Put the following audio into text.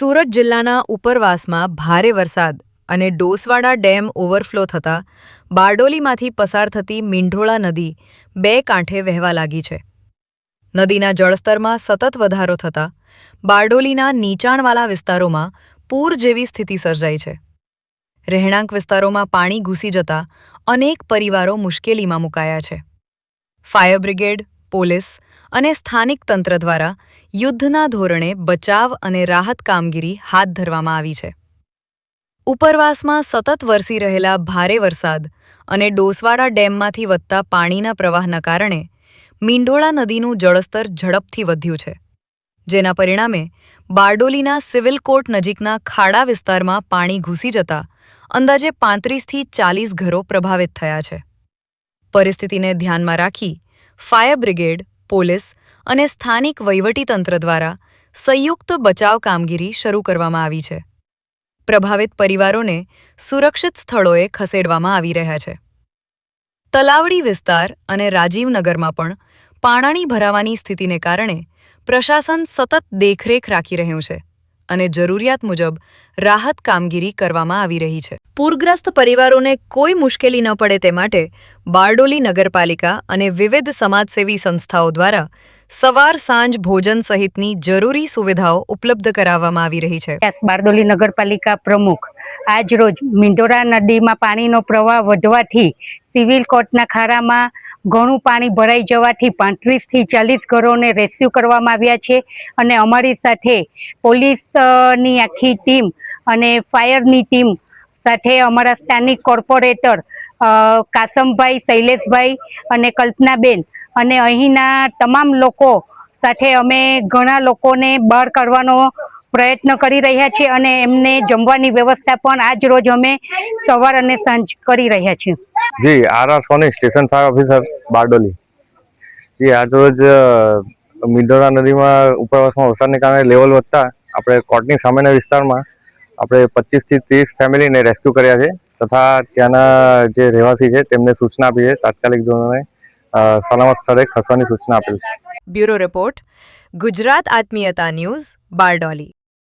સુરત જિલ્લાના ઉપરવાસમાં ભારે વરસાદ અને ડોસવાડા ડેમ ઓવરફ્લો થતાં બારડોલીમાંથી પસાર થતી મીંઢોળા નદી બે કાંઠે વહેવા લાગી છે. નદીના જળસ્તરમાં સતત વધારો થતાં બારડોલીના નીચાણવાળા વિસ્તારોમાં પૂર જેવી સ્થિતિ સર્જાઈ છે. રહેણાંક વિસ્તારોમાં પાણી ઘૂસી જતાં અનેક પરિવારો મુશ્કેલીમાં મુકાયા છે. ફાયર બ્રિગેડ, પોલીસ અને સ્થાનિક તંત્ર દ્વારા યુદ્ધના ધોરણે બચાવ અને રાહત કામગીરી હાથ ધરવામાં આવી છે. ઉપરવાસમાં સતત વરસી રહેલા ભારે વરસાદ અને ડોસવાડા ડેમમાંથી વધતા પાણીના પ્રવાહના કારણે મીંઢોળા નદીનું જળસ્તર ઝડપથી વધ્યું છે, જેના પરિણામે બારડોલીના સિવિલ કોર્ટ નજીકના ખાડા વિસ્તારમાં પાણી ઘૂસી જતા અંદાજે 35થી 40 ઘરો પ્રભાવિત થયા છે. પરિસ્થિતિને ધ્યાનમાં રાખી ફાયર બ્રિગેડ, પોલીસ અને સ્થાનિક વહીવટીતંત્ર દ્વારા સંયુક્ત બચાવ કામગીરી શરૂ કરવામાં આવી છે. પ્રભાવિત પરિવારોને સુરક્ષિત સ્થળોએ ખસેડવામાં આવી રહ્યા છે. તલાવડી વિસ્તાર અને રાજીવનગરમાં પણ પાણી ભરાવાની સ્થિતિને કારણે પ્રશાસન સતત દેખરેખ રાખી રહ્યું છે અને જરૂરિયાત મુજબ રાહત કામગીરી કરવામાં આવી રહી છે. પૂરગ્રસ્ત પરિવારોને કોઈ મુશ્કેલી ન પડે તે માટે બારડોલી નગરપાલિકા અને વિવિધ સમાજસેવી સંસ્થાઓ દ્વારા સવાર સાંજ ભોજન સહિતની જરૂરી સુવિધાઓ ઉપલબ્ધ કરાવવામાં આવી રહી છે. બારડોલી નગરપાલિકા પ્રમુખ આજ રોજ મીંઢોળા નદીમાં પાણીનો પ્રવાહ વધવાથી સિવિલ કોર્ટના ખાડામાં ઘણું પાણી ભરાઈ જવાથી 35થી 40 ઘરોને રેસ્ક્યુ કરવામાં આવ્યા છે અને અમારી સાથે પોલીસની આખી ટીમ અને ફાયરની ટીમ સાથે અમારા સ્થાનિક કોર્પોરેટર કાસમભાઈ, શૈલેષભાઈ અને કલ્પનાબેન અને અહીંના તમામ લોકો સાથે અમે ઘણા લોકોને બહાર કાઢવાનો પ્રયત્ન કરી રહ્યા છીએ અને એમને જમવાની વ્યવસ્થા પણ આજ રોજ અમે સવાર અને સાંજ કરી રહ્યા છીએ. જી, આર સોની, સ્ટેશન ફાયર ઓફિસર, બારડોલી. જી, આજ રોજ મીંઢોળા નદીમાં ઉપરવાસમાં વરસાદને કારણે લેવલ વધતા આપણે કોર્ટની સામેના વિસ્તારમાં આપણે 25થી 30 ફેમિલીને રેસ્ક્યુ કર્યા છે તથા ત્યાંના જે રહેવાસી છે તેમને સૂચના આપી છે. તાત્કાલિક ધોરણે સલામત સ્થળે ખસવાની સૂચના આપેલ છે. Bureau report, Gujarat Atmiyata news, Bardoli.